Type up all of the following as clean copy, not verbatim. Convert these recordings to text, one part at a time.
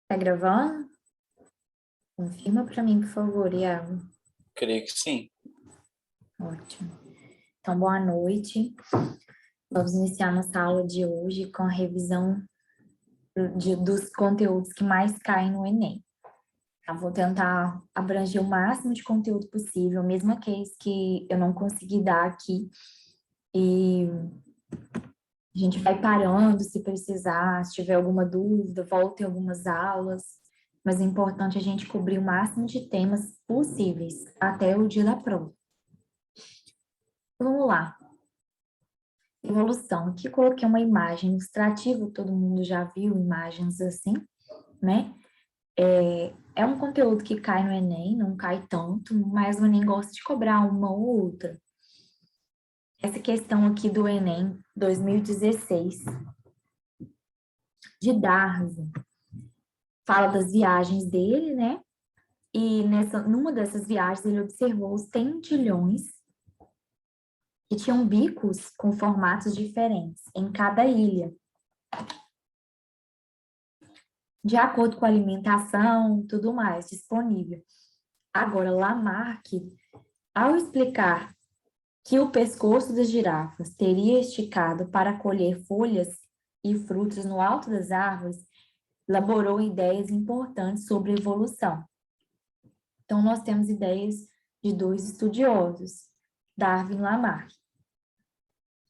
Tá gravando? Confirma para mim, por favor, Iago. Creio que sim. Ótimo. Então, boa noite. Vamos iniciar nossa aula de hoje com a revisão dos conteúdos que mais caem no Enem. Eu vou tentar abranger o máximo de conteúdo possível, mesmo aqueles que eu não consegui dar aqui. E a gente vai parando se precisar, se tiver alguma dúvida, volta em algumas aulas. Mas é importante a gente cobrir o máximo de temas possíveis até o dia da prova. Vamos lá. Evolução. Aqui coloquei uma imagem ilustrativa, todo mundo já viu imagens assim, né? É um conteúdo que cai no Enem, não cai tanto, mas o Enem gosta de cobrar uma ou outra. Essa questão aqui do Enem 2016, de Darwin, fala das viagens dele, né? E numa dessas viagens ele observou os tentilhões que tinham bicos com formatos diferentes em cada ilha, de acordo com a alimentação, tudo mais disponível. Agora, Lamarck, ao explicar que o pescoço das girafas teria esticado para colher folhas e frutos no alto das árvores, elaborou ideias importantes sobre evolução. Então, nós temos ideias de dois estudiosos, Darwin e Lamarck.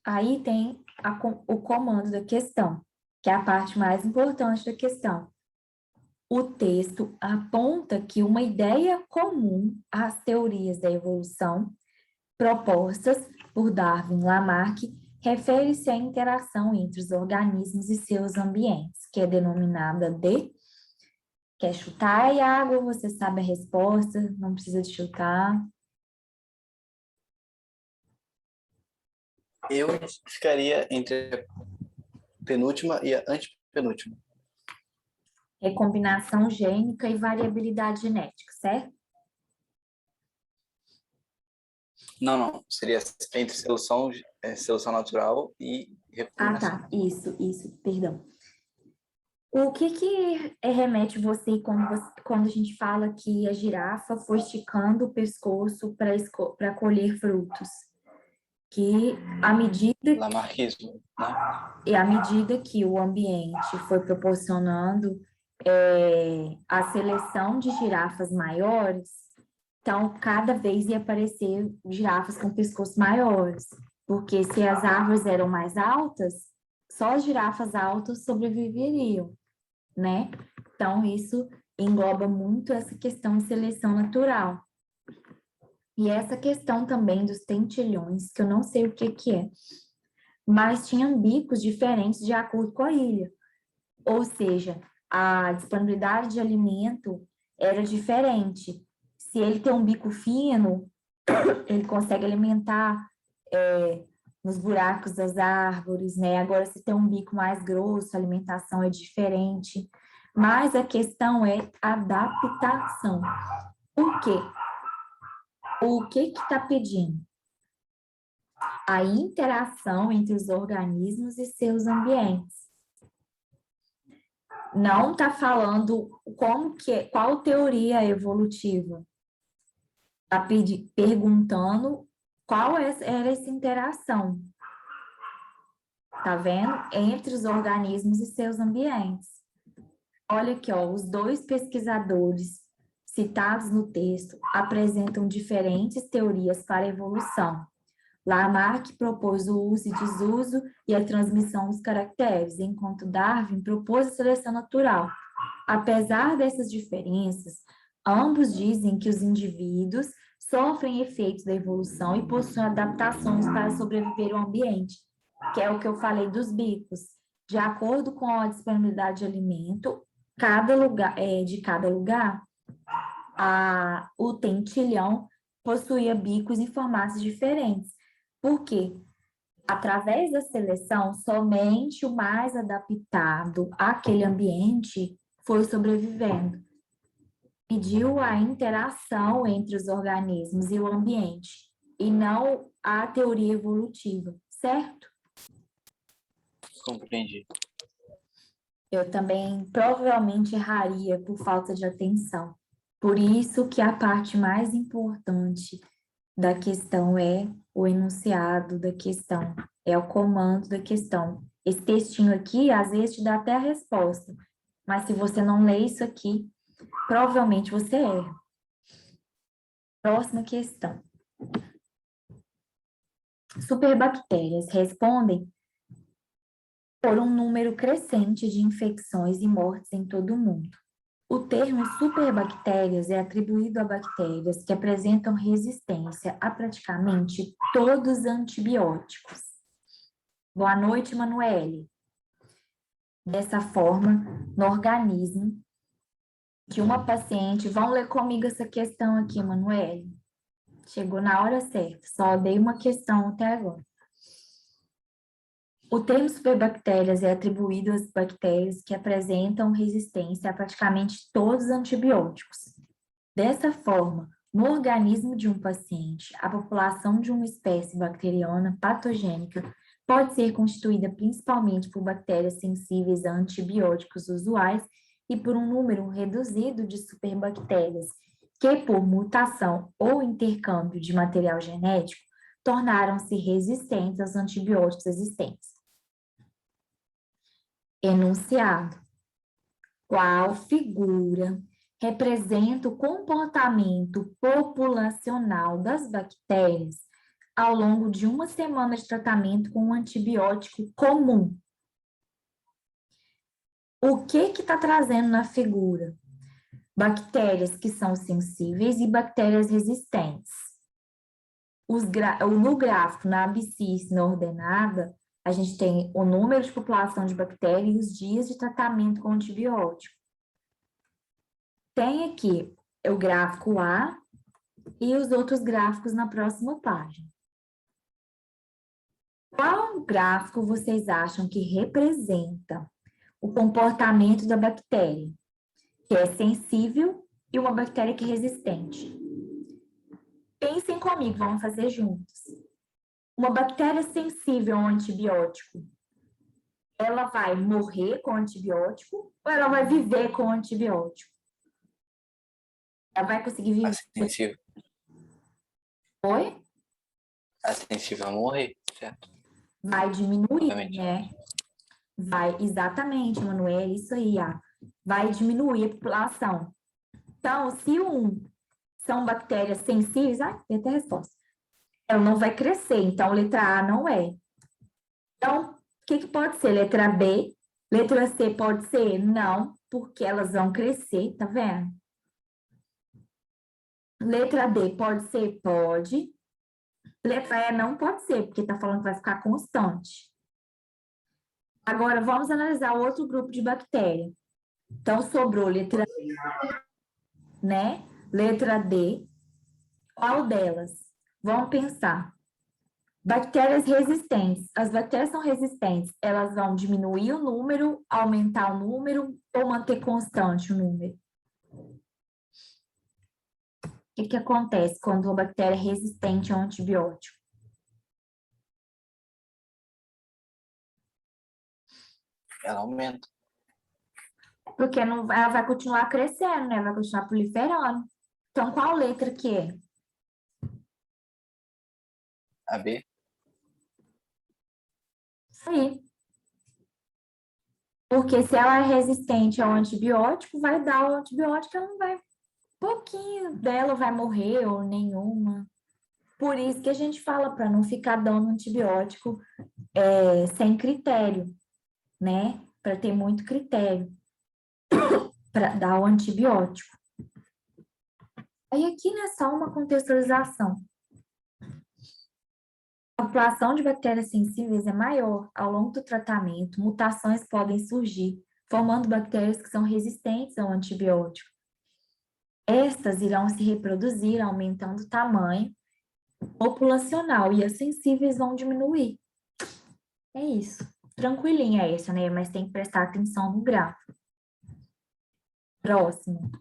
Aí tem o comando da questão, que é a parte mais importante da questão. O texto aponta que uma ideia comum às teorias da evolução propostas por Darwin e Lamarck refere-se à interação entre os organismos e seus ambientes, que é denominada de... Quer chutar, Iago? Você sabe a resposta, não precisa de chutar. Eu ficaria entre a penúltima e a antepenúltima. Recombinação gênica e variabilidade genética, certo? Não. Seria entre seleção natural e recombinação. Ah, tá. Isso, perdão. O que remete você quando a gente fala que a girafa foi esticando o pescoço para colher frutos? Que à medida Lamarckismo, né? E à medida que o ambiente foi proporcionando a seleção de girafas maiores, então cada vez ia aparecer girafas com pescoços maiores, porque se as árvores eram mais altas, só as girafas altas sobreviveriam, né? Então isso engloba muito essa questão de seleção natural. E essa questão também dos tentilhões, que eu não sei o que é, mas tinham bicos diferentes de acordo com a ilha. Ou seja, a disponibilidade de alimento era diferente. Se ele tem um bico fino, ele consegue alimentar nos buracos das árvores, né? Agora, se tem um bico mais grosso, a alimentação é diferente. Mas a questão é adaptação. Por quê? O que está pedindo? A interação entre os organismos e seus ambientes. Não está falando qual teoria evolutiva. Está perguntando qual era essa interação. Tá vendo? Entre os organismos e seus ambientes. Olha aqui, ó, os dois pesquisadores citados no texto apresentam diferentes teorias para a evolução. Lamarck propôs o uso e desuso e a transmissão dos caracteres, enquanto Darwin propôs a seleção natural. Apesar dessas diferenças, ambos dizem que os indivíduos sofrem efeitos da evolução e possuem adaptações para sobreviver ao ambiente, que é o que eu falei dos bicos. De acordo com a disponibilidade de alimento, de cada lugar, o tentilhão possuía bicos em formatos diferentes. Por quê? Através da seleção, somente o mais adaptado àquele ambiente foi sobrevivendo. Pediu a interação entre os organismos e o ambiente, e não a teoria evolutiva, certo? Compreendi. Eu também provavelmente erraria por falta de atenção. Por isso que a parte mais importante da questão é o enunciado da questão, é o comando da questão. Esse textinho aqui, às vezes, te dá até a resposta, mas se você não lê isso aqui, provavelmente você erra. Próxima questão. Superbactérias respondem por um número crescente de infecções e mortes em todo o mundo. O termo superbactérias é atribuído a bactérias que apresentam resistência a praticamente todos os antibióticos. Boa noite, Manuele. Dessa forma, no organismo de uma paciente, vão ler comigo essa questão aqui, Manuele. Chegou na hora certa, só dei uma questão até agora. O termo superbactérias é atribuído às bactérias que apresentam resistência a praticamente todos os antibióticos. Dessa forma, no organismo de um paciente, a população de uma espécie bacteriana patogênica pode ser constituída principalmente por bactérias sensíveis a antibióticos usuais e por um número reduzido de superbactérias que, por mutação ou intercâmbio de material genético, tornaram-se resistentes aos antibióticos existentes. Enunciado. Qual figura representa o comportamento populacional das bactérias ao longo de uma semana de tratamento com um antibiótico comum? O que está trazendo na figura? Bactérias que são sensíveis e bactérias resistentes. No gráfico, na abscissa, na ordenada, a gente tem o número de população de bactérias e os dias de tratamento com antibiótico. Tem aqui o gráfico A e os outros gráficos na próxima página. Qual gráfico vocês acham que representa o comportamento da bactéria, que é sensível, e uma bactéria que é resistente? Pensem comigo, vamos fazer juntos. Uma bactéria sensível ao antibiótico, ela vai morrer com o antibiótico ou ela vai viver com o antibiótico? Ela vai conseguir viver? Sensível. Oi? A sensível a morrer, certo? Vai diminuir, Obviamente. né? Vai, exatamente, Manuel, isso aí, vai diminuir a população. Então, se são bactérias sensíveis, tem até a resposta. Ela não vai crescer, então letra A não é. Então, o que pode ser? Letra B? Letra C pode ser? Não, porque elas vão crescer, tá vendo? Letra D pode ser? Pode. Letra E não pode ser, porque tá falando que vai ficar constante. Agora, vamos analisar o outro grupo de bactéria. Então, sobrou letra A, né? Letra D. Qual delas? Vamos pensar. Bactérias resistentes. As bactérias são resistentes. Elas vão diminuir o número, aumentar o número ou manter constante o número? O que acontece quando uma bactéria é resistente a um antibiótico? Ela aumenta. Porque não, ela vai continuar crescendo, né? Vai continuar proliferando. Então, qual letra que é? A B. Isso aí. Porque se ela é resistente ao antibiótico, vai dar o antibiótico, ela não vai. Pouquinho dela vai morrer ou nenhuma. Por isso que a gente fala para não ficar dando antibiótico sem critério, né? Para ter muito critério para dar o antibiótico. Aí aqui não é só uma contextualização. A população de bactérias sensíveis é maior. Ao longo do tratamento, mutações podem surgir, formando bactérias que são resistentes ao antibiótico. Estas irão se reproduzir, aumentando o tamanho populacional, e as sensíveis vão diminuir. É isso. Tranquilinha essa, né? Mas tem que prestar atenção no gráfico. Próximo.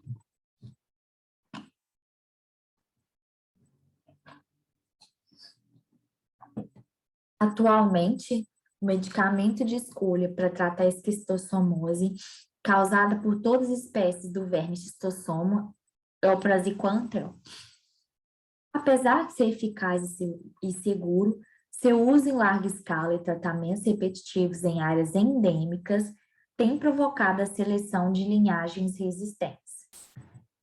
Atualmente, O medicamento de escolha para tratar a esquistossomose, causada por todas as espécies do verme esquistossoma, é o praziquantel. Apesar de ser eficaz e seguro, seu uso em larga escala e tratamentos repetitivos em áreas endêmicas tem provocado a seleção de linhagens resistentes.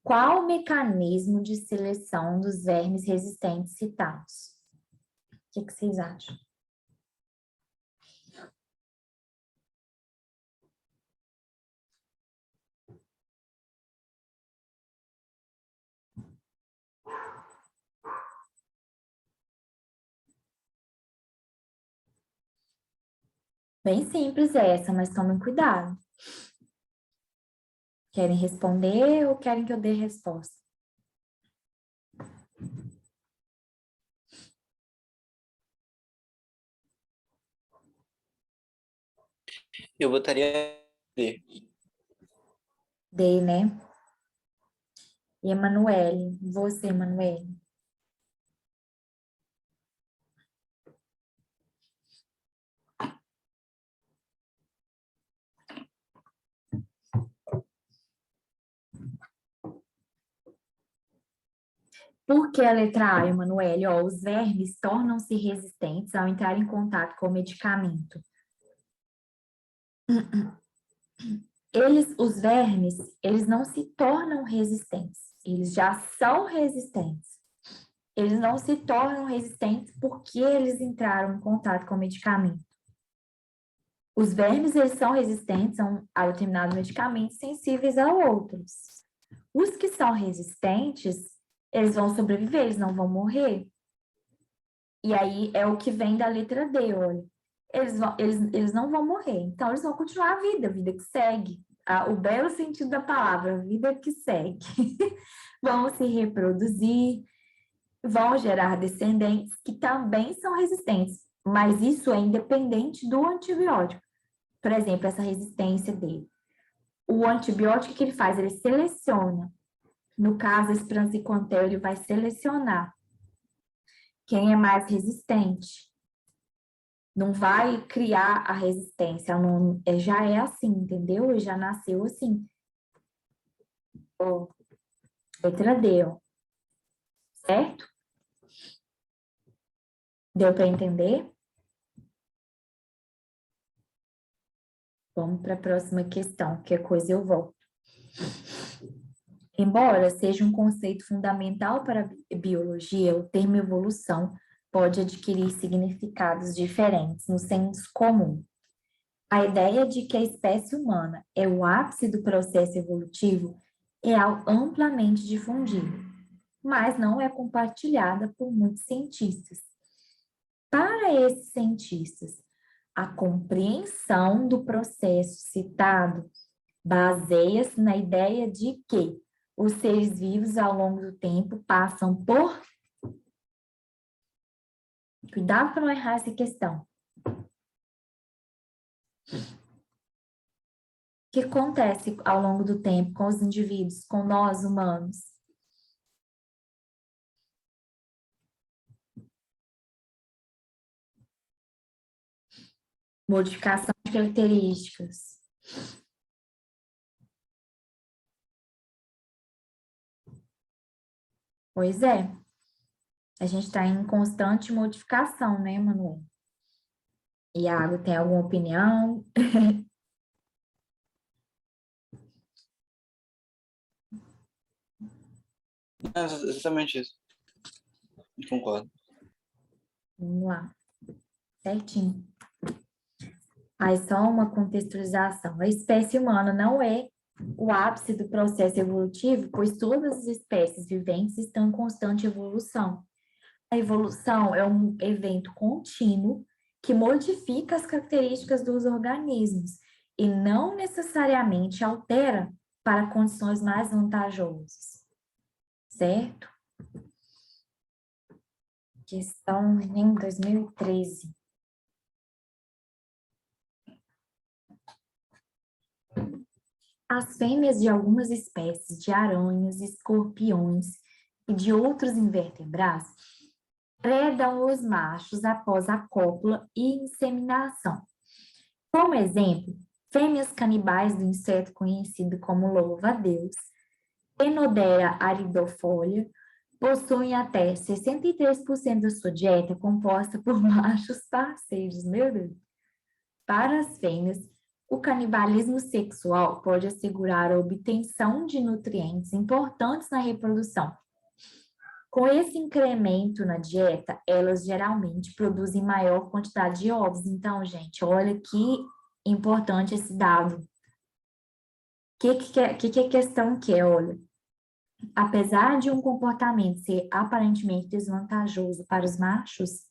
Qual o mecanismo de seleção dos vermes resistentes citados? O que vocês acham? Bem simples essa, mas tomem cuidado. Querem responder ou querem que eu dê resposta? Eu botaria D. D, né? E Emanuele, você, Emanuele. Por que a letra A, Emanuele? Ó, os vermes tornam-se resistentes ao entrar em contato com o medicamento. Os vermes, eles não se tornam resistentes, eles já são resistentes. Eles não se tornam resistentes porque eles entraram em contato com o medicamento. Os vermes, eles são resistentes a determinados medicamentos, sensíveis a outros. Os que são resistentes, eles vão sobreviver, eles não vão morrer. E aí é o que vem da letra D, olha. Eles não vão morrer, então eles vão continuar a vida que segue. O belo sentido da palavra, vida que segue. Vão se reproduzir, vão gerar descendentes que também são resistentes, mas isso é independente do antibiótico. Por exemplo, essa resistência dele. O antibiótico que ele faz, ele seleciona. No caso, esse praziquantel, ele vai selecionar quem é mais resistente. Não vai criar a resistência, não, já é assim, entendeu? Já nasceu assim. Ó, letra D, ó. Certo? Deu para entender? Vamos para a próxima questão, qualquer coisa eu volto. Embora seja um conceito fundamental para a biologia, o termo evolução pode adquirir significados diferentes no senso comum. A ideia de que a espécie humana é o ápice do processo evolutivo é amplamente difundida, mas não é compartilhada por muitos cientistas. Para esses cientistas, a compreensão do processo citado baseia-se na ideia de que os seres vivos, ao longo do tempo, passam por... Cuidado para não errar essa questão. O que acontece ao longo do tempo com os indivíduos, com nós humanos? Modificação de características. Pois é. A gente está em constante modificação, né, Manuel? Iago, tem alguma opinião? É exatamente isso. Concordo. Vamos lá. Certinho. Aí só uma contextualização. A espécie humana não é o ápice do processo evolutivo, pois todas as espécies viventes estão em constante evolução. A evolução é um evento contínuo que modifica as características dos organismos e não necessariamente altera para condições mais vantajosas. Certo? Questão em 2013. As fêmeas de algumas espécies de aranhas, escorpiões e de outros invertebrados predam os machos após a cópula e inseminação. Como exemplo, fêmeas canibais do inseto conhecido como louva-a-Deus, Enodera aridofolia, possuem até 63% da sua dieta composta por machos parceiros. Meu Deus! Para as fêmeas, o canibalismo sexual pode assegurar a obtenção de nutrientes importantes na reprodução. Com esse incremento na dieta, elas geralmente produzem maior quantidade de ovos. Então, gente, olha que importante esse dado. O que a questão quer? Olha, apesar de um comportamento ser aparentemente desvantajoso para os machos,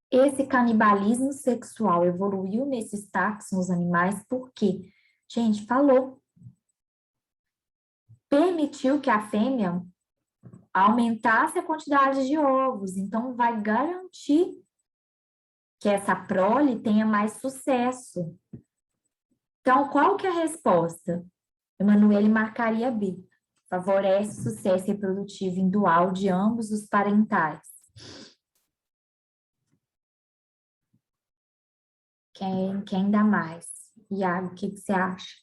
esse canibalismo sexual evoluiu nesses táxons animais porque, gente, falou, permitiu que a fêmea aumentasse a quantidade de ovos, então vai garantir que essa prole tenha mais sucesso. Então, qual que é a resposta? Emanuele marcaria B. Favorece o sucesso reprodutivo indual de ambos os parentais. Quem dá mais? Iago, o que você acha?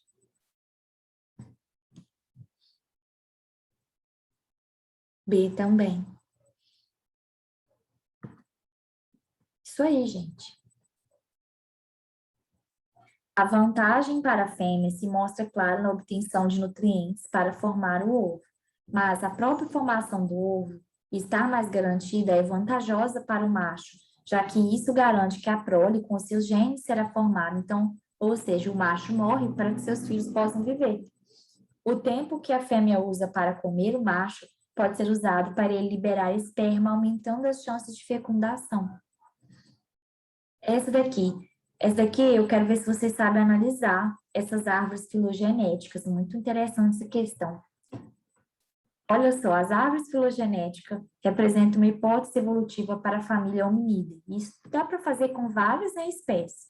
B também. Isso aí, gente. A vantagem para a fêmea se mostra clara na obtenção de nutrientes para formar o ovo, mas a própria formação do ovo estar mais garantida é vantajosa para o macho, já que isso garante que a prole com seus genes será formada. Então, ou seja, o macho morre para que seus filhos possam viver. O tempo que a fêmea usa para comer o macho pode ser usado para ele liberar esperma, aumentando as chances de fecundação. Essa daqui eu quero ver se vocês sabem analisar essas árvores filogenéticas. Muito interessante essa questão. Olha só, as árvores filogenéticas representam uma hipótese evolutiva para a família hominida. Isso dá para fazer com várias, né, espécies,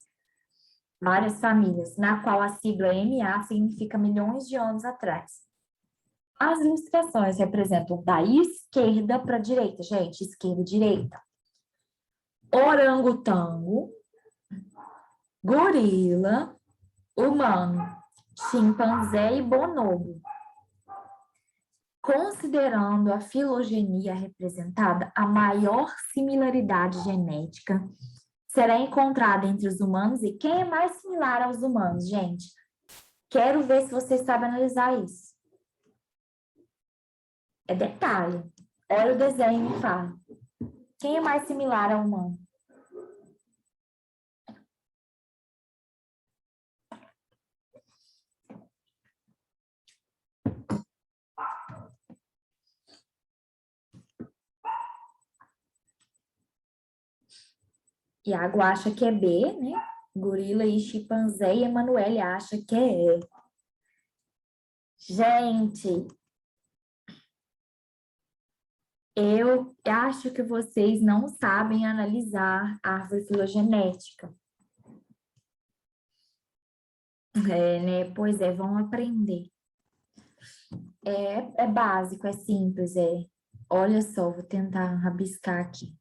várias famílias, na qual a sigla MA significa milhões de anos atrás. As ilustrações representam da esquerda para a direita, gente, esquerda e direita. Orangotango, gorila, humano, chimpanzé e bonobo. Considerando a filogenia representada, a maior similaridade genética será encontrada entre os humanos. E quem é mais similar aos humanos, gente? Quero ver se vocês sabem analisar isso. É detalhe. Olha o desenho e me fala. Quem é mais similar ao humano? Iago acha que é B, né? Gorila e chimpanzé, e Emanuele acha que é E. Gente, eu acho que vocês não sabem analisar a árvore filogenética. Né? Pois é, vão aprender. É básico, é simples, é. Olha só, vou tentar rabiscar aqui.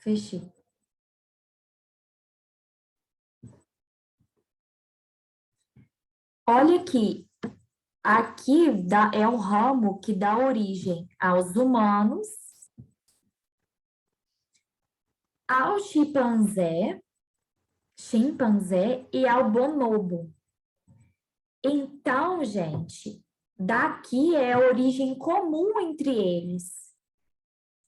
Fechei. Olha aqui é o ramo que dá origem aos humanos, ao chimpanzé e ao bonobo. Então, gente, daqui é a origem comum entre eles.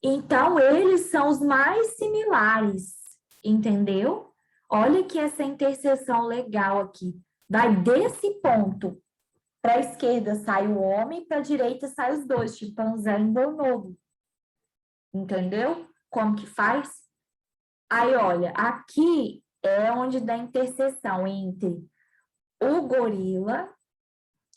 Então, eles são os mais similares, entendeu? Olha que essa interseção legal aqui. Vai desse ponto para a esquerda sai o homem, para a direita sai os dois, chimpanzé e bonobo. Entendeu? Como que faz? Aí, olha, aqui é onde dá a interseção entre o gorila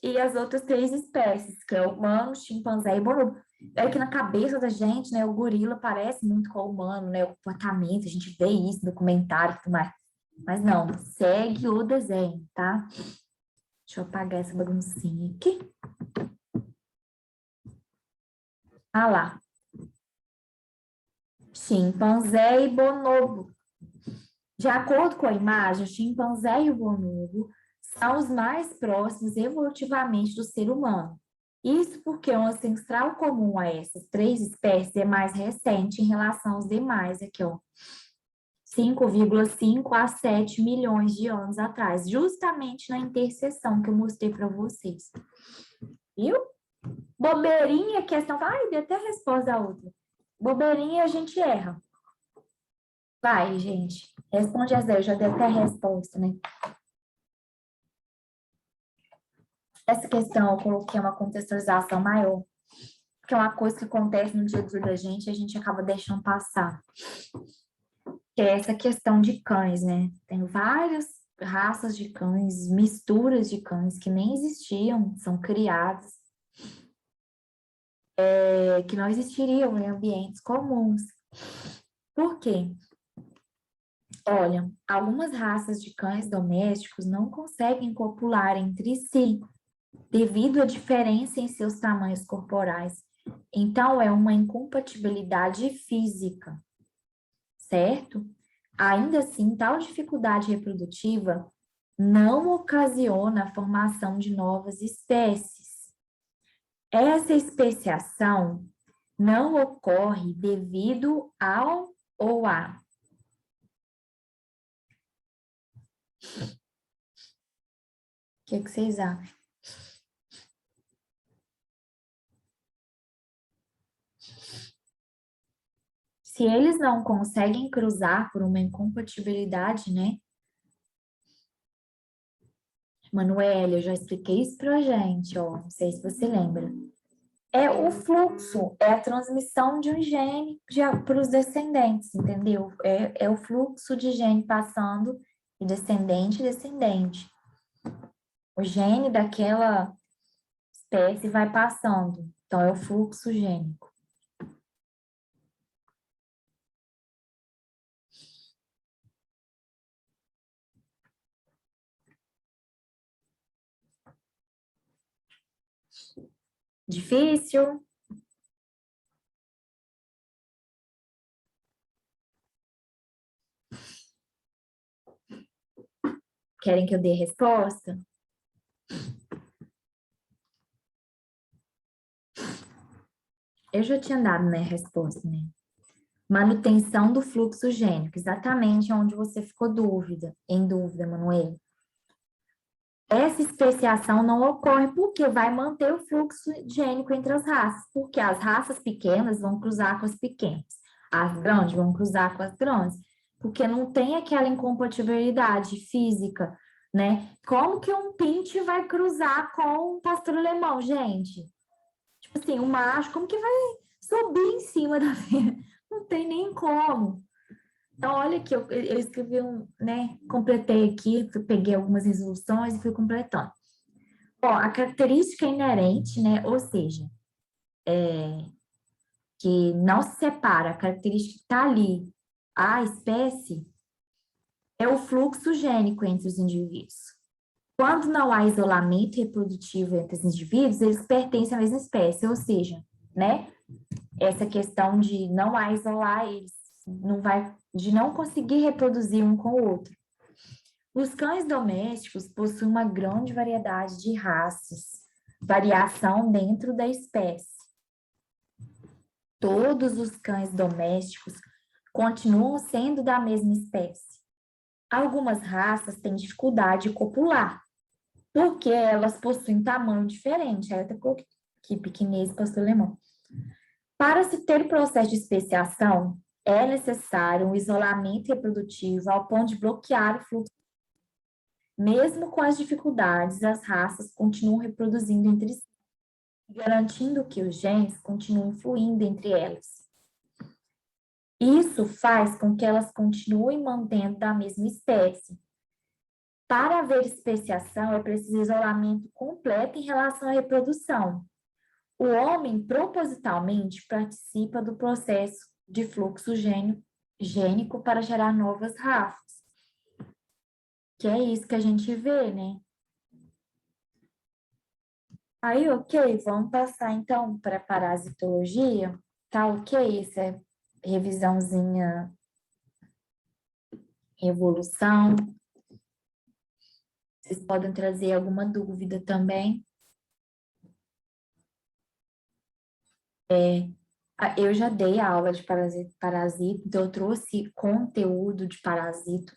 e as outras três espécies, que é o humano, chimpanzé e bonobo. É que na cabeça da gente, né, o gorila parece muito com o humano, né, o comportamento, a gente vê isso no documentário e tudo mais. Mas não, segue o desenho, tá? Deixa eu apagar essa baguncinha aqui. Ah lá, chimpanzé e bonobo. De acordo com a imagem, o chimpanzé e o bonobo são os mais próximos evolutivamente do ser humano. Isso porque o ancestral comum a essas três espécies é mais recente em relação aos demais, aqui, ó. 5,5 a 7 milhões de anos atrás, justamente na interseção que eu mostrei para vocês. Viu? Bobeirinha, questão. Ai, dei até a resposta da outra. Bobeirinha, a gente erra. Vai, gente. Responde as 10, já dei até a resposta, né? Essa questão eu coloquei uma contextualização maior, porque é uma coisa que acontece no dia a dia da gente e a gente acaba deixando passar. Que é essa questão de cães, né? Tem várias raças de cães, misturas de cães que nem existiam, são criadas, que não existiriam em ambientes comuns. Por quê? Olha, algumas raças de cães domésticos não conseguem copular entre si, devido à diferença em seus tamanhos corporais. Então, é uma incompatibilidade física, certo? Ainda assim, tal dificuldade reprodutiva não ocasiona a formação de novas espécies. Essa especiação não ocorre devido ao ou a. O que vocês acham? Se eles não conseguem cruzar por uma incompatibilidade, né? Manoel, eu já expliquei isso pra gente, ó. Não sei se você lembra. É o fluxo, é a transmissão de um gene para os descendentes, entendeu? É o fluxo de gene passando de descendente em descendente. O gene daquela espécie vai passando. Então, é o fluxo gênico. Difícil? Querem que eu dê resposta? Eu já tinha dado, né, a resposta, né? Manutenção do fluxo gênico, exatamente onde você ficou em dúvida, Manuel. Essa especiação não ocorre porque vai manter o fluxo gênico entre as raças, porque as raças pequenas vão cruzar com as pequenas, as grandes vão cruzar com as grandes, porque não tem aquela incompatibilidade física, né? Como que um pinte vai cruzar com um pastor alemão, gente? Tipo assim, o macho, como que vai subir em cima da fêmea? Não tem nem como. Então, olha aqui, eu escrevi né? Completei aqui, peguei algumas resoluções e fui completando. Ó, a característica inerente, né? Ou seja, que não se separa, a característica que está ali, a espécie, é o fluxo gênico entre os indivíduos. Quando não há isolamento reprodutivo entre os indivíduos, eles pertencem à mesma espécie, ou seja, né? Essa questão de não há isolar eles, de não conseguir reproduzir um com o outro. Os cães domésticos possuem uma grande variedade de raças, variação dentro da espécie. Todos os cães domésticos continuam sendo da mesma espécie. Algumas raças têm dificuldade de copular, porque elas possuem tamanho diferente. Aí eu até coloquei aqui, pequinês e pastor alemão. Para se ter o processo de especiação, é necessário um isolamento reprodutivo ao ponto de bloquear o fluxo. Mesmo com as dificuldades, as raças continuam reproduzindo entre si, garantindo que os genes continuem fluindo entre elas. Isso faz com que elas continuem mantendo da mesma espécie. Para haver especiação, é preciso isolamento completo em relação à reprodução. O homem propositalmente participa do processo de fluxo gênico para gerar novas raças. Que é isso que a gente vê, né? Aí, ok, vamos passar então para parasitologia. Tá ok? Essa é revisãozinha, evolução. Vocês podem trazer alguma dúvida também. Eu já dei a aula de parasito, então eu trouxe conteúdo de parasito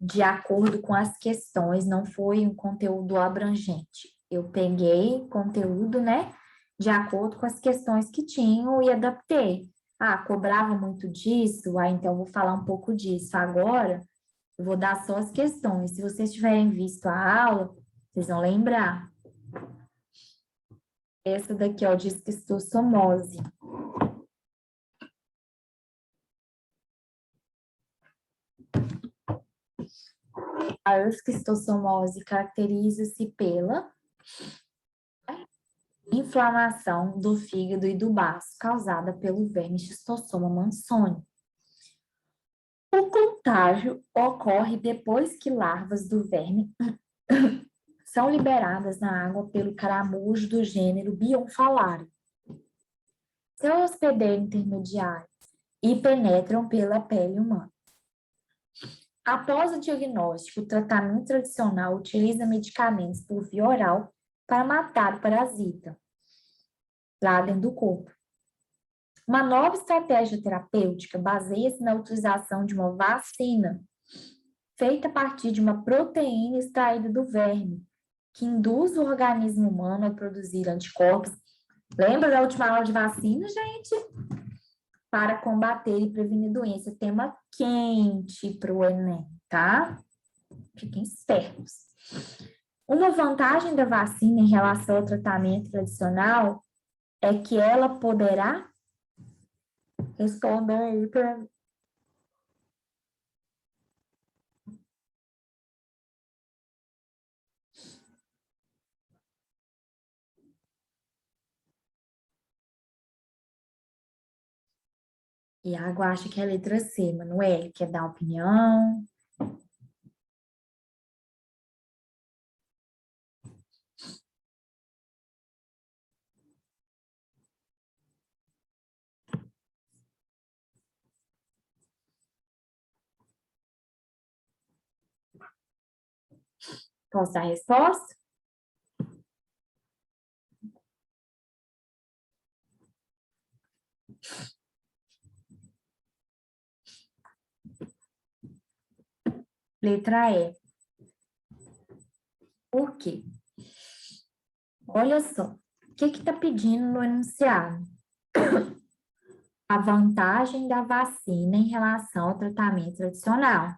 de acordo com as questões, não foi um conteúdo abrangente. Eu peguei conteúdo, né, de acordo com as questões que tinham e adaptei. Ah, cobrava muito disso, então eu vou falar um pouco disso. Agora, eu vou dar só as questões. Se vocês tiverem visto a aula, vocês vão lembrar. Essa daqui, ó, diz que esquistossomose. A esquistossomose caracteriza-se pela inflamação do fígado e do baço causada pelo verme Schistosoma mansoni. O contágio ocorre depois que larvas do verme são liberadas na água pelo caramujo do gênero Bionfalario, seu hospedeiro intermediário, e penetram pela pele humana. Após o diagnóstico, o tratamento tradicional utiliza medicamentos por via oral para matar o parasita lá dentro do corpo. Uma nova estratégia terapêutica baseia-se na utilização de uma vacina feita a partir de uma proteína extraída do verme, que induz o organismo humano a produzir anticorpos. Lembra da última aula de vacina, gente? Para combater e prevenir doença. Tema quente para o Enem, tá? Fiquem espertos. Uma vantagem da vacina em relação ao tratamento tradicional é que ela poderá responder aí para... Iago acha que é a letra C, Manoel, quer dar opinião? Posso dar a resposta? Letra E. Por quê? Olha só, o que está pedindo no enunciado? A vantagem da vacina em relação ao tratamento tradicional.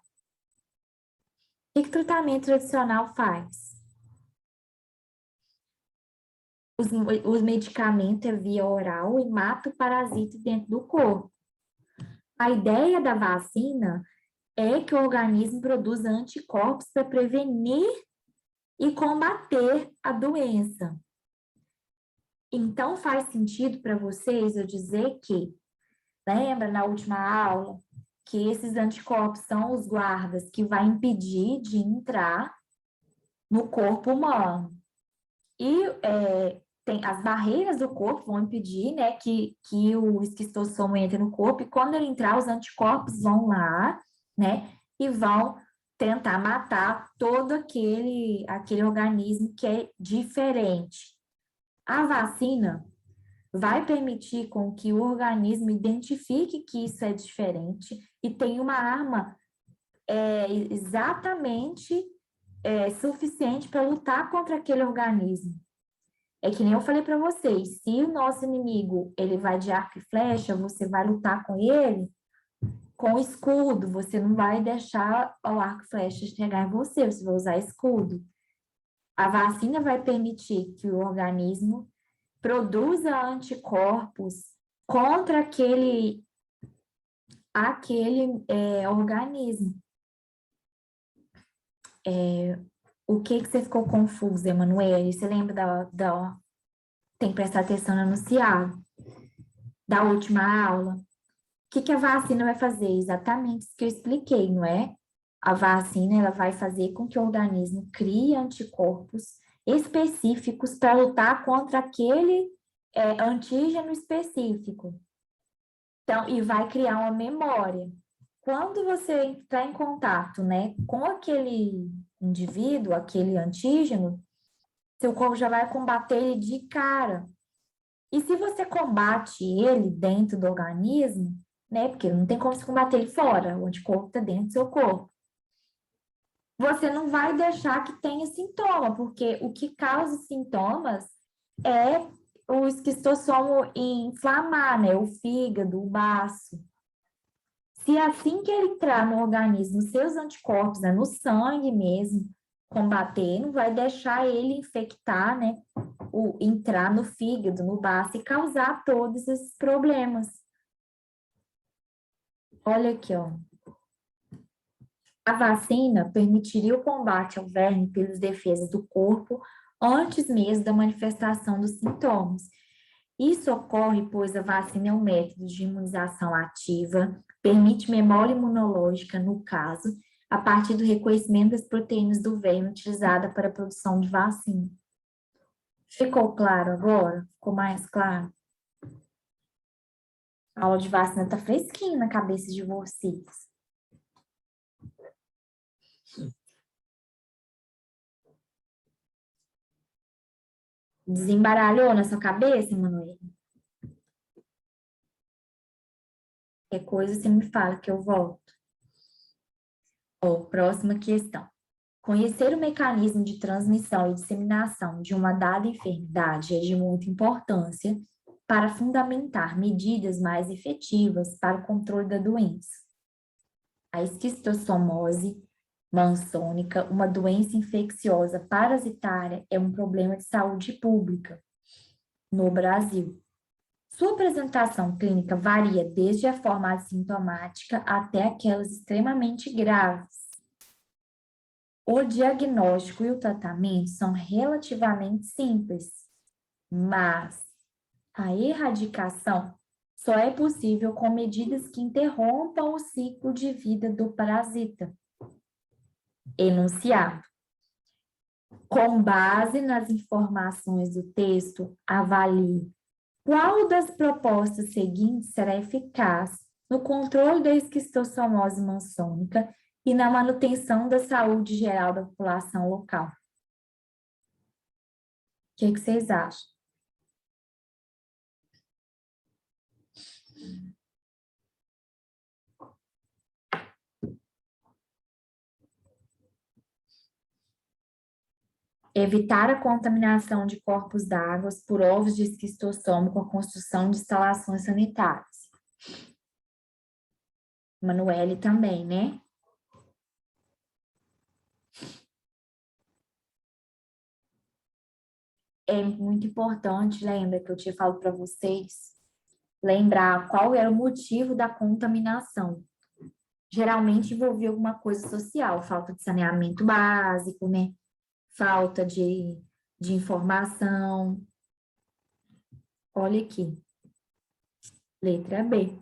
O que o tratamento tradicional faz? Os medicamentos é via oral e mata o parasita dentro do corpo. A ideia da vacina é que o organismo produza anticorpos para prevenir e combater a doença. Então, faz sentido para vocês eu dizer que, lembra na última aula, que esses anticorpos são os guardas que vai impedir de entrar no corpo humano. E tem as barreiras do corpo vão impedir, né, que o esquistossoma entre no corpo, e quando ele entrar, os anticorpos vão lá, né, e vão tentar matar todo aquele organismo que é diferente. A vacina vai permitir com que o organismo identifique que isso é diferente e tenha uma arma exatamente suficiente para lutar contra aquele organismo. É que nem eu falei para vocês, se o nosso inimigo ele vai de arco e flecha, você vai lutar com ele com escudo, você não vai deixar o arco e flecha chegar em você, você vai usar escudo. A vacina vai permitir que o organismo produza anticorpos contra aquele organismo. O que você ficou confuso, Emanuele? Você lembra tem que prestar atenção no enunciado da última aula? O que a vacina vai fazer? Exatamente isso que eu expliquei, não é? A vacina ela vai fazer com que o organismo crie anticorpos específicos para lutar contra aquele antígeno específico. Então, e vai criar uma memória. Quando você entrar em contato, né, com aquele indivíduo, aquele antígeno, seu corpo já vai combater ele de cara. E se você combate ele dentro do organismo, né, porque não tem como se combater ele fora, o anticorpo está dentro do seu corpo, você não vai deixar que tenha sintoma, porque o que causa sintomas é o esquistossomo inflamar, né, o fígado, o baço. Se assim que ele entrar no organismo, seus anticorpos, né, no sangue mesmo, combater, não vai deixar ele infectar, né, entrar no fígado, no baço e causar todos esses problemas. Olha aqui, ó. A vacina permitiria o combate ao verme pelas defesas do corpo antes mesmo da manifestação dos sintomas. Isso ocorre pois a vacina é um método de imunização ativa, permite memória imunológica, no caso, a partir do reconhecimento das proteínas do verme utilizada para a produção de vacina. Ficou claro agora? Ficou mais claro? A aula de vacina está fresquinha na cabeça de vocês. Desembaralhou na sua cabeça, Manoel? Qualquer coisa você me fala que eu volto. Ó, próxima questão. Conhecer o mecanismo de transmissão e disseminação de uma dada enfermidade é de muita importância para fundamentar medidas mais efetivas para o controle da doença. A esquistossomose mansônica, uma doença infecciosa parasitária, é um problema de saúde pública no Brasil. Sua apresentação clínica varia desde a forma assintomática até aquelas extremamente graves. O diagnóstico e o tratamento são relativamente simples, mas a erradicação só é possível com medidas que interrompam o ciclo de vida do parasita. Enunciado. Com base nas informações do texto, avalie qual das propostas seguintes será eficaz no controle da esquistossomose mansônica e na manutenção da saúde geral da população local. O que vocês acham? Evitar a contaminação de corpos d'água por ovos de esquistossomo com a construção de instalações sanitárias. Manoel também, né? É muito importante, lembra que eu tinha falado para vocês, lembrar qual era o motivo da contaminação. Geralmente envolvia alguma coisa social, falta de saneamento básico, né? Falta de informação. Olha aqui, letra B.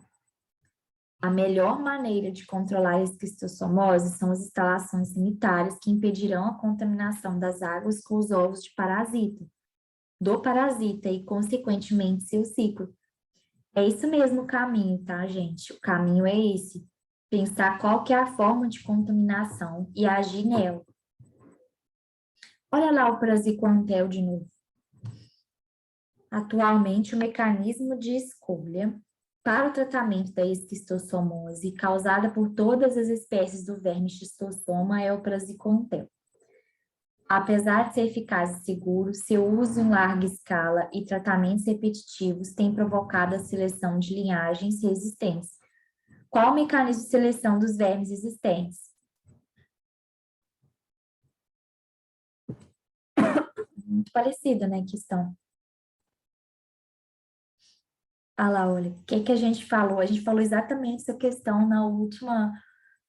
A melhor maneira de controlar a esquistossomose são as instalações sanitárias que impedirão a contaminação das águas com os ovos de parasita, do parasita e, consequentemente, seu ciclo. É isso mesmo o caminho, tá, gente? O caminho é esse. Pensar qual que é a forma de contaminação e agir nela. Olha lá o praziquantel de novo. Atualmente, o mecanismo de escolha para o tratamento da esquistossomose causada por todas as espécies do verme xistossoma é o praziquantel. Apesar de ser eficaz e seguro, seu uso em larga escala e tratamentos repetitivos têm provocado a seleção de linhagens resistentes. Qual o mecanismo de seleção dos vermes existentes? Muito parecida, né, questão. Ah lá, olha, o que que a gente falou? A gente falou exatamente essa questão na última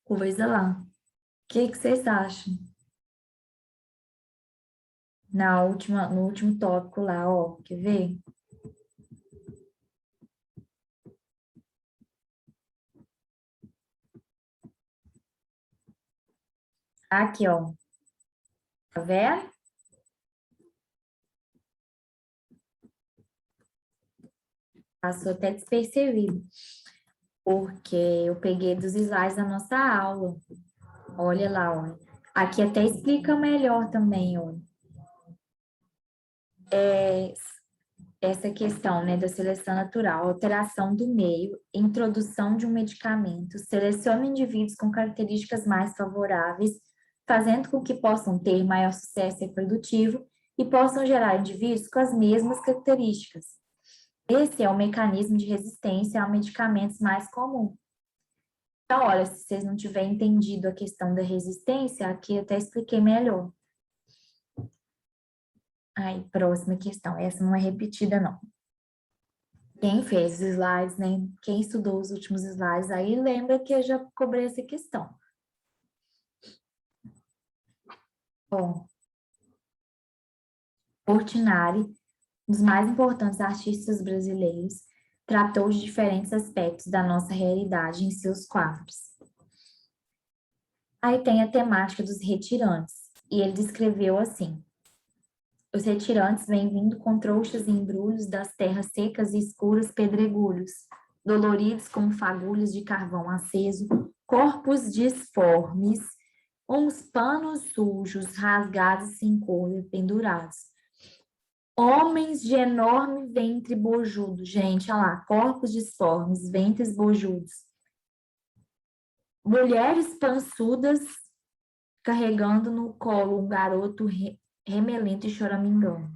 coisa lá. O que que vocês acham? No último tópico lá, ó, quer ver? Aqui, ó, tá vendo? Passou até despercebido, porque eu peguei dos slides da nossa aula. Olha lá, olha. Aqui até explica melhor também, olha. Essa questão, né, da seleção natural, alteração do meio, introdução de um medicamento, seleciona indivíduos com características mais favoráveis, fazendo com que possam ter maior sucesso reprodutivo e possam gerar indivíduos com as mesmas características. Esse é o mecanismo de resistência a medicamentos mais comum. Então, olha, se vocês não tiverem entendido a questão da resistência, aqui eu até expliquei melhor. Aí, próxima questão. Essa não é repetida, não. Quem fez os slides, né? Quem estudou os últimos slides, aí lembra que eu já cobrei essa questão. Bom, Portinari, um dos mais importantes artistas brasileiros, tratou de diferentes aspectos da nossa realidade em seus quadros. Aí tem a temática dos retirantes, e ele descreveu assim: os retirantes vêm vindo com trouxas e embrulhos das terras secas e escuras pedregulhos, doloridos como fagulhas de carvão aceso, corpos disformes, uns panos sujos, rasgados sem cor e pendurados. Homens de enorme ventre bojudo, gente, olha lá, corpos disformes, ventres bojudos. Mulheres pançudas carregando no colo um garoto remelento e choramingão.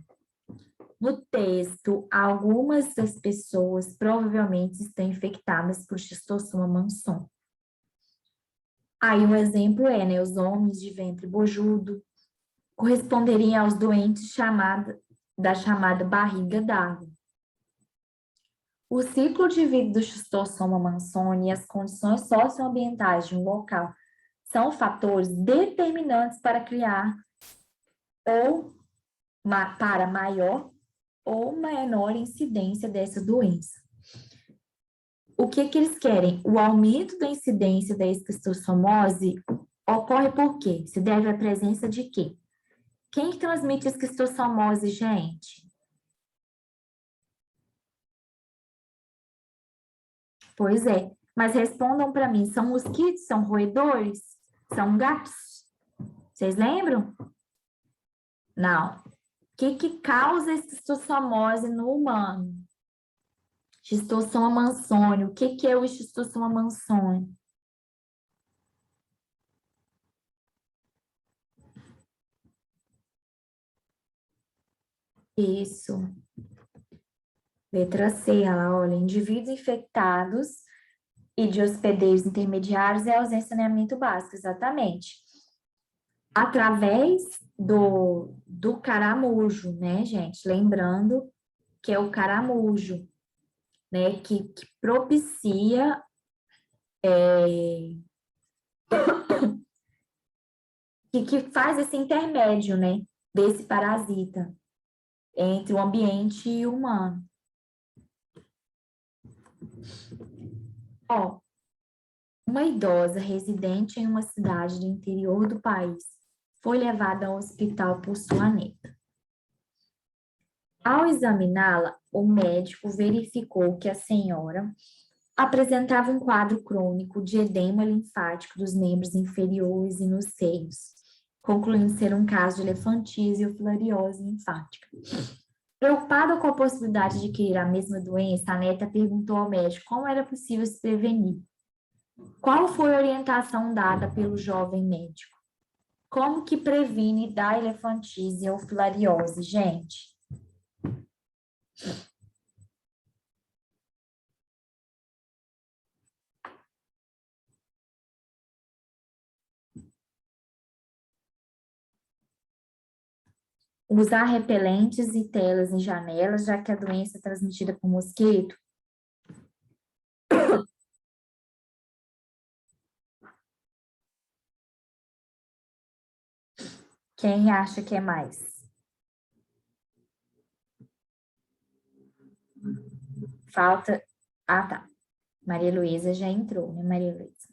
No texto, algumas das pessoas provavelmente estão infectadas por Schistosoma mansoni. Aí um exemplo é, né, os homens de ventre bojudo corresponderiam aos doentes da chamada barriga d'água. O ciclo de vida do Schistosoma mansoni e as condições socioambientais de um local são fatores determinantes para criar ou para maior ou menor incidência dessa doença. O que eles querem? O aumento da incidência da esquistossomose ocorre por quê? Se deve à presença de quê? Quem transmite esquistossomose, gente? Pois é, mas respondam para mim, são mosquitos, são roedores, são gatos? Vocês lembram? Não. O que causa esquistossomose no humano? Schistosoma mansoni. O que é o Schistosoma mansoni? Isso. Letra C, ela olha, indivíduos infectados e de hospedeiros intermediários é ausência de saneamento básico, exatamente. Através do caramujo, né, gente? Lembrando que é o caramujo, né, que propicia que faz esse intermédio, né, desse parasita entre o ambiente e o humano. Ó, uma idosa residente em uma cidade do interior do país foi levada ao hospital por sua neta. Ao examiná-la, o médico verificou que a senhora apresentava um quadro crônico de edema linfático dos membros inferiores e nos seios, concluindo ser um caso de elefantise ou filariose linfática. Preocupada com a possibilidade de adquirir a mesma doença, a neta perguntou ao médico como era possível se prevenir. Qual foi a orientação dada pelo jovem médico? Como que previne da elefantise ou filariose, gente? Usar repelentes e telas em janelas, já que a doença é transmitida por mosquito. Quem acha que é mais? Falta... Ah, tá. Maria Luísa já entrou, né, Maria Luísa?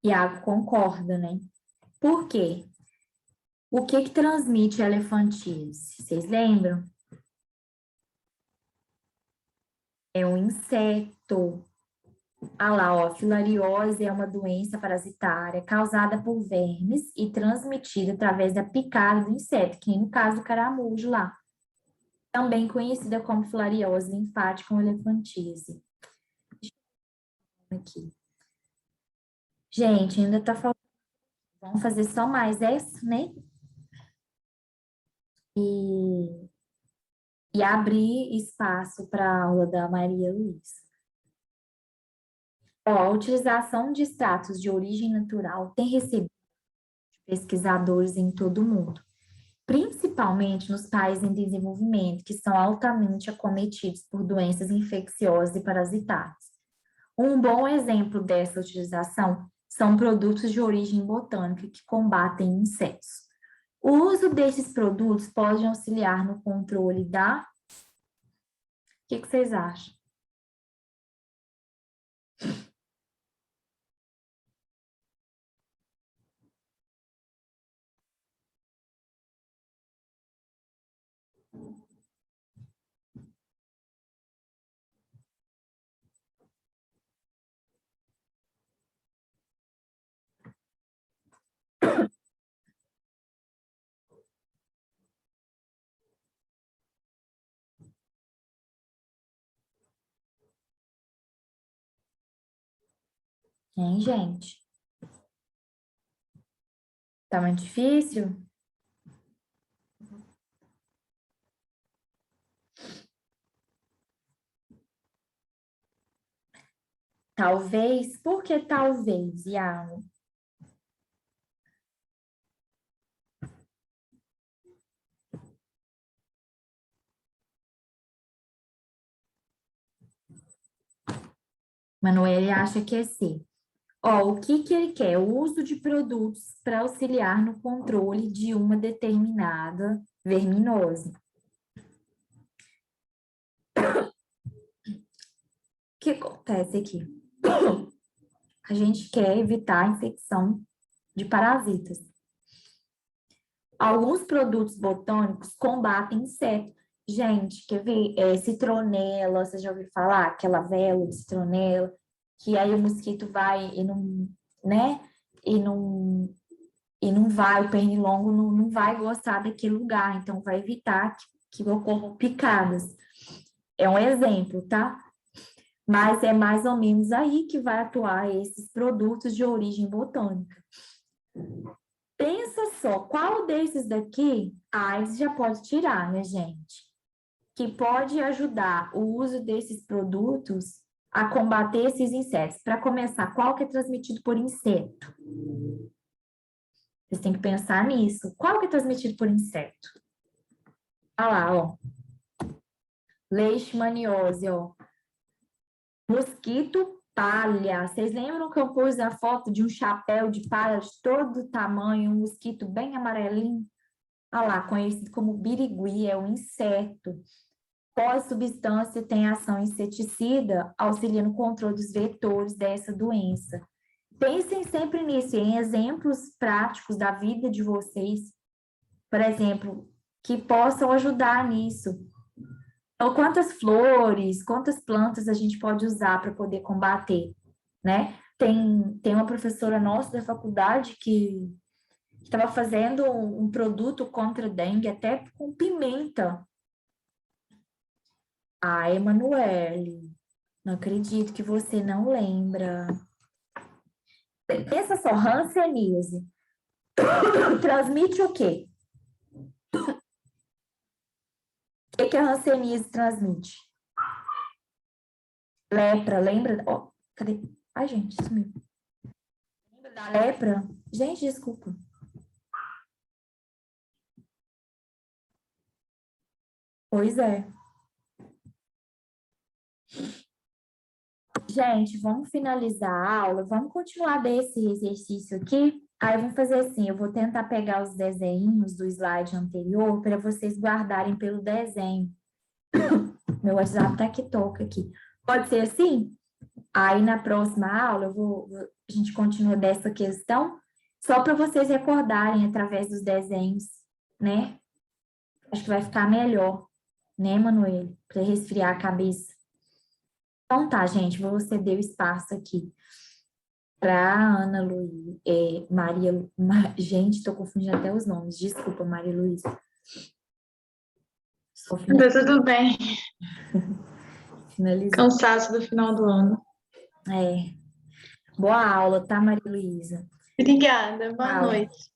Iago concorda, né? Por quê? O que transmite a elefantise? Vocês lembram? É um inseto. Ah lá, ó, filariose é uma doença parasitária causada por vermes e transmitida através da picada do inseto, que no caso do caramujo lá, também conhecida como filariose linfática ou elefantise. Aqui. Gente, ainda tá faltando. Vamos fazer só mais essa, né? E abrir espaço para a aula da Maria Luísa. Ó, a utilização de extratos de origem natural tem recebido pesquisadores em todo o mundo, principalmente nos países em desenvolvimento, que são altamente acometidos por doenças infecciosas e parasitárias. Um bom exemplo dessa utilização são produtos de origem botânica que combatem insetos. O uso desses produtos pode auxiliar no controle da... O que vocês acham? Hein, gente? Tá muito difícil? Talvez, por que talvez, Iago? Manoel acha que é C. Ó, o que ele quer? O uso de produtos para auxiliar no controle de uma determinada verminose. O que acontece aqui? A gente quer evitar a infecção de parasitas. Alguns produtos botânicos combatem insetos. Gente, quer ver? Citronela, você já ouviu falar? Aquela vela de citronela, que aí o mosquito vai e não, né? E não vai, o pernilongo não vai gostar daquele lugar, então vai evitar que ocorram picadas. É um exemplo, tá? Mas é mais ou menos aí que vai atuar esses produtos de origem botânica. Pensa só, qual desses daqui, eles já pode tirar, né, gente? Que pode ajudar o uso desses produtos a combater esses insetos. Para começar, qual que é transmitido por inseto? Vocês têm que pensar nisso. Qual que é transmitido por inseto? Olha lá, ó. Leishmaniose, ó. Mosquito palha. Vocês lembram que eu pus a foto de um chapéu de palha de todo tamanho, um mosquito bem amarelinho? Olha lá, conhecido como birigui, é um inseto. Qual substância tem ação inseticida, auxilia no controle dos vetores dessa doença? Pensem sempre nisso, em exemplos práticos da vida de vocês, por exemplo, que possam ajudar nisso. Então, quantas flores, quantas plantas a gente pode usar para poder combater, né? Tem uma professora nossa da faculdade que estava fazendo um produto contra dengue, até com pimenta. Ah, Emanuele, não acredito que você não lembra. Pensa só, hanseníase. Transmite o quê? O que a hanseníase transmite? Lepra, lembra? Ó, cadê? Ai, gente, sumiu. Lembra da lepra? Gente, desculpa. Pois é. Gente, vamos finalizar a aula, vamos continuar desse exercício aqui. Aí vamos fazer assim, eu vou tentar pegar os desenhos do slide anterior para vocês guardarem pelo desenho. Meu WhatsApp tá que toca aqui. Pode ser assim? Aí na próxima aula a gente continua dessa questão Só para vocês recordarem através dos desenhos, né? Acho que vai ficar melhor, né, Manoel? Para resfriar a cabeça. Então tá, gente, vou ceder o espaço aqui para Ana Luísa, gente, tô confundindo até os nomes. Desculpa, Maria Luísa. Estou Tá tudo bem. finalizando. Cansaço do final do ano. Boa aula, tá, Maria Luísa? Obrigada. Boa Tchau. noite.